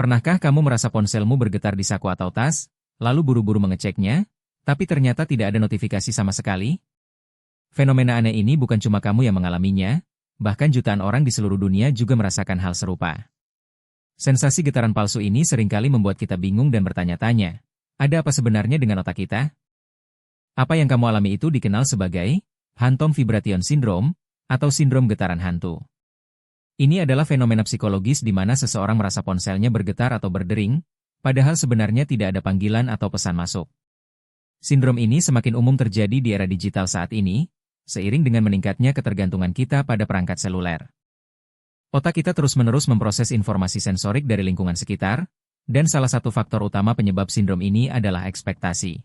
Pernahkah kamu merasa ponselmu bergetar di saku atau tas, lalu buru-buru mengeceknya, tapi ternyata tidak ada notifikasi sama sekali? Fenomena aneh ini bukan cuma kamu yang mengalaminya, bahkan jutaan orang di seluruh dunia juga merasakan hal serupa. Sensasi getaran palsu ini seringkali membuat kita bingung dan bertanya-tanya, ada apa sebenarnya dengan otak kita? Apa yang kamu alami itu dikenal sebagai phantom vibration syndrome atau sindrom getaran hantu. Ini adalah fenomena psikologis di mana seseorang merasa ponselnya bergetar atau berdering, padahal sebenarnya tidak ada panggilan atau pesan masuk. Sindrom ini semakin umum terjadi di era digital saat ini, seiring dengan meningkatnya ketergantungan kita pada perangkat seluler. Otak kita terus-menerus memproses informasi sensorik dari lingkungan sekitar, dan salah satu faktor utama penyebab sindrom ini adalah ekspektasi.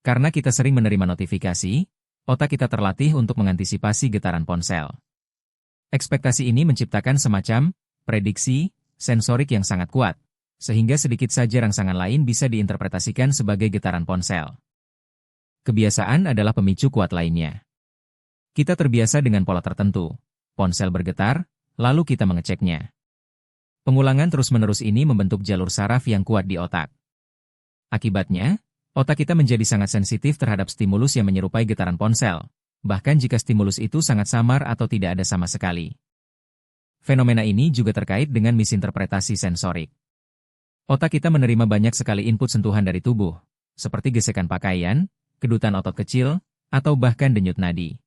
Karena kita sering menerima notifikasi, otak kita terlatih untuk mengantisipasi getaran ponsel. Ekspektasi ini menciptakan semacam prediksi sensorik yang sangat kuat, sehingga sedikit saja rangsangan lain bisa diinterpretasikan sebagai getaran ponsel. Kebiasaan adalah pemicu kuat lainnya. Kita terbiasa dengan pola tertentu. Ponsel bergetar, lalu kita mengeceknya. Pengulangan terus-menerus ini membentuk jalur saraf yang kuat di otak. Akibatnya, otak kita menjadi sangat sensitif terhadap stimulus yang menyerupai getaran ponsel, bahkan jika stimulus itu sangat samar atau tidak ada sama sekali. Fenomena ini juga terkait dengan misinterpretasi sensorik. Otak kita menerima banyak sekali input sentuhan dari tubuh, seperti gesekan pakaian, kedutan otot kecil, atau bahkan denyut nadi.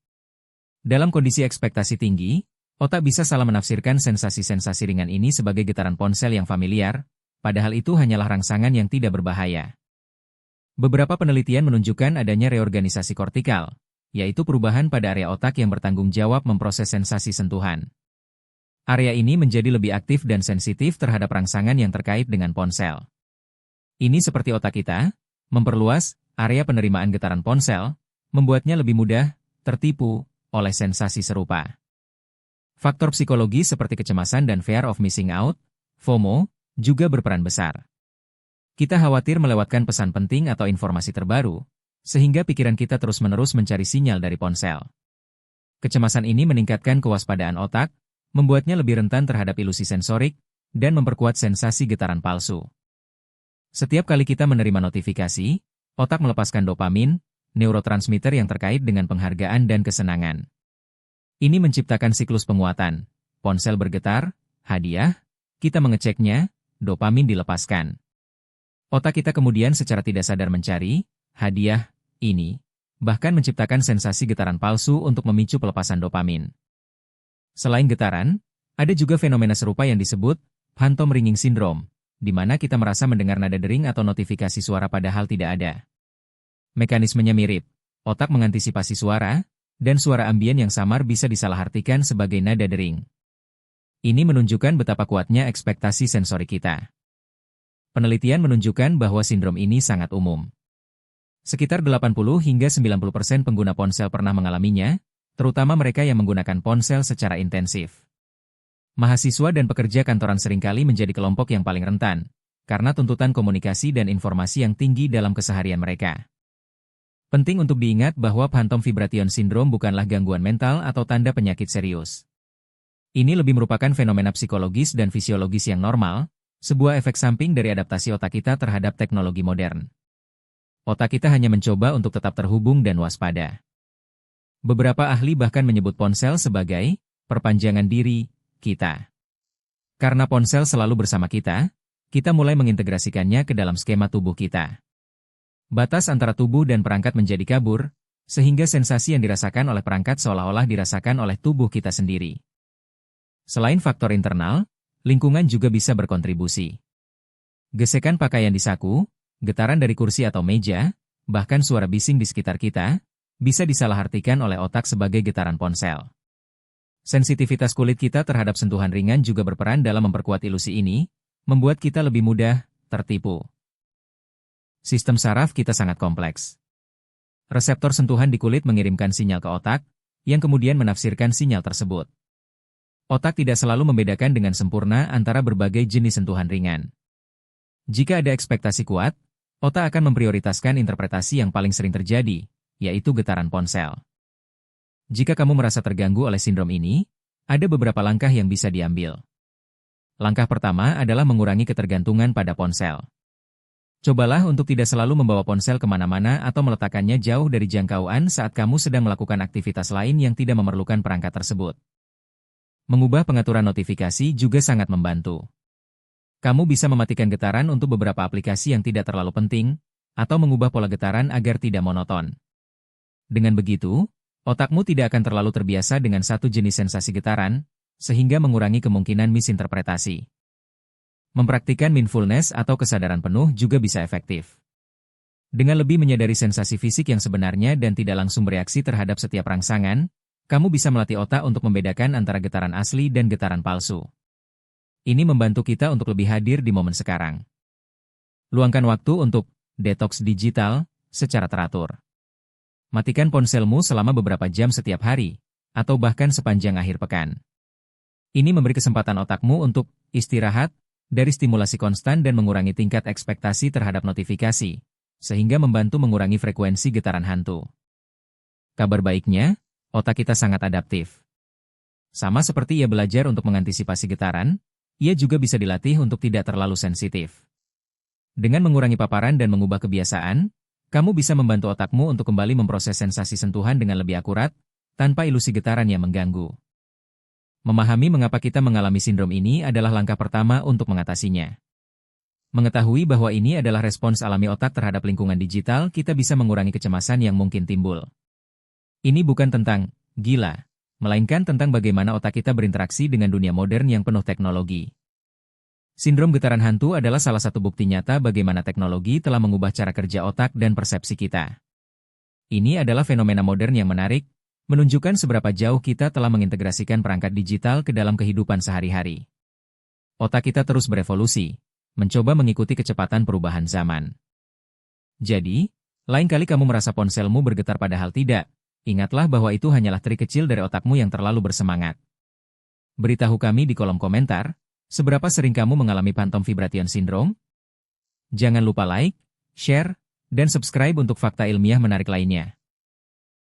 Dalam kondisi ekspektasi tinggi, otak bisa salah menafsirkan sensasi-sensasi ringan ini sebagai getaran ponsel yang familiar, padahal itu hanyalah rangsangan yang tidak berbahaya. Beberapa penelitian menunjukkan adanya reorganisasi kortikal, yaitu perubahan pada area otak yang bertanggung jawab memproses sensasi sentuhan. Area ini menjadi lebih aktif dan sensitif terhadap rangsangan yang terkait dengan ponsel. Ini seperti otak kita, memperluas area penerimaan getaran ponsel, membuatnya lebih mudah tertipu oleh sensasi serupa. Faktor psikologi seperti kecemasan dan fear of missing out, FOMO, juga berperan besar. Kita khawatir melewatkan pesan penting atau informasi terbaru, sehingga pikiran kita terus-menerus mencari sinyal dari ponsel. Kecemasan ini meningkatkan kewaspadaan otak, membuatnya lebih rentan terhadap ilusi sensorik, dan memperkuat sensasi getaran palsu. Setiap kali kita menerima notifikasi, otak melepaskan dopamin, neurotransmitter yang terkait dengan penghargaan dan kesenangan. Ini menciptakan siklus penguatan. Ponsel bergetar, hadiah, kita mengeceknya, dopamin dilepaskan. Otak kita kemudian secara tidak sadar mencari hadiah ini, bahkan menciptakan sensasi getaran palsu untuk memicu pelepasan dopamin. Selain getaran, ada juga fenomena serupa yang disebut phantom ringing syndrome, di mana kita merasa mendengar nada dering atau notifikasi suara padahal tidak ada. Mekanismenya mirip, otak mengantisipasi suara, dan suara ambien yang samar bisa disalahartikan sebagai nada dering. Ini menunjukkan betapa kuatnya ekspektasi sensori kita. Penelitian menunjukkan bahwa sindrom ini sangat umum. Sekitar 80 hingga 90% pengguna ponsel pernah mengalaminya, terutama mereka yang menggunakan ponsel secara intensif. Mahasiswa dan pekerja kantoran seringkali menjadi kelompok yang paling rentan, karena tuntutan komunikasi dan informasi yang tinggi dalam keseharian mereka. Penting untuk diingat bahwa phantom vibration syndrome bukanlah gangguan mental atau tanda penyakit serius. Ini lebih merupakan fenomena psikologis dan fisiologis yang normal, sebuah efek samping dari adaptasi otak kita terhadap teknologi modern. Otak kita hanya mencoba untuk tetap terhubung dan waspada. Beberapa ahli bahkan menyebut ponsel sebagai perpanjangan diri kita. Karena ponsel selalu bersama kita mulai mengintegrasikannya ke dalam skema tubuh kita. Batas antara tubuh dan perangkat menjadi kabur, sehingga sensasi yang dirasakan oleh perangkat seolah-olah dirasakan oleh tubuh kita sendiri. Selain faktor internal, lingkungan juga bisa berkontribusi. Gesekan pakaian di saku, getaran dari kursi atau meja, bahkan suara bising di sekitar kita, bisa disalahartikan oleh otak sebagai getaran ponsel. Sensitivitas kulit kita terhadap sentuhan ringan juga berperan dalam memperkuat ilusi ini, membuat kita lebih mudah tertipu. Sistem saraf kita sangat kompleks. Reseptor sentuhan di kulit mengirimkan sinyal ke otak, yang kemudian menafsirkan sinyal tersebut. Otak tidak selalu membedakan dengan sempurna antara berbagai jenis sentuhan ringan. Jika ada ekspektasi kuat, otak akan memprioritaskan interpretasi yang paling sering terjadi, yaitu getaran ponsel. Jika kamu merasa terganggu oleh sindrom ini, ada beberapa langkah yang bisa diambil. Langkah pertama adalah mengurangi ketergantungan pada ponsel. Cobalah untuk tidak selalu membawa ponsel kemana-mana atau meletakkannya jauh dari jangkauan saat kamu sedang melakukan aktivitas lain yang tidak memerlukan perangkat tersebut. Mengubah pengaturan notifikasi juga sangat membantu. Kamu bisa mematikan getaran untuk beberapa aplikasi yang tidak terlalu penting, atau mengubah pola getaran agar tidak monoton. Dengan begitu, otakmu tidak akan terlalu terbiasa dengan satu jenis sensasi getaran, sehingga mengurangi kemungkinan misinterpretasi. Mempraktikkan mindfulness atau kesadaran penuh juga bisa efektif. Dengan lebih menyadari sensasi fisik yang sebenarnya dan tidak langsung bereaksi terhadap setiap rangsangan, kamu bisa melatih otak untuk membedakan antara getaran asli dan getaran palsu. Ini membantu kita untuk lebih hadir di momen sekarang. Luangkan waktu untuk detox digital secara teratur. Matikan ponselmu selama beberapa jam setiap hari, atau bahkan sepanjang akhir pekan. Ini memberi kesempatan otakmu untuk istirahat dari stimulasi konstan dan mengurangi tingkat ekspektasi terhadap notifikasi, sehingga membantu mengurangi frekuensi getaran hantu. Kabar baiknya, otak kita sangat adaptif. Sama seperti ia belajar untuk mengantisipasi getaran, ia juga bisa dilatih untuk tidak terlalu sensitif. Dengan mengurangi paparan dan mengubah kebiasaan, kamu bisa membantu otakmu untuk kembali memproses sensasi sentuhan dengan lebih akurat, tanpa ilusi getaran yang mengganggu. Memahami mengapa kita mengalami sindrom ini adalah langkah pertama untuk mengatasinya. Mengetahui bahwa ini adalah respons alami otak terhadap lingkungan digital, kita bisa mengurangi kecemasan yang mungkin timbul. Ini bukan tentang gila, melainkan tentang bagaimana otak kita berinteraksi dengan dunia modern yang penuh teknologi. Sindrom getaran hantu adalah salah satu bukti nyata bagaimana teknologi telah mengubah cara kerja otak dan persepsi kita. Ini adalah fenomena modern yang menarik, menunjukkan seberapa jauh kita telah mengintegrasikan perangkat digital ke dalam kehidupan sehari-hari. Otak kita terus berevolusi, mencoba mengikuti kecepatan perubahan zaman. Jadi, lain kali kamu merasa ponselmu bergetar padahal tidak, ingatlah bahwa itu hanyalah trik kecil dari otakmu yang terlalu bersemangat. Beritahu kami di kolom komentar, seberapa sering kamu mengalami phantom vibration syndrome? Jangan lupa like, share, dan subscribe untuk fakta ilmiah menarik lainnya.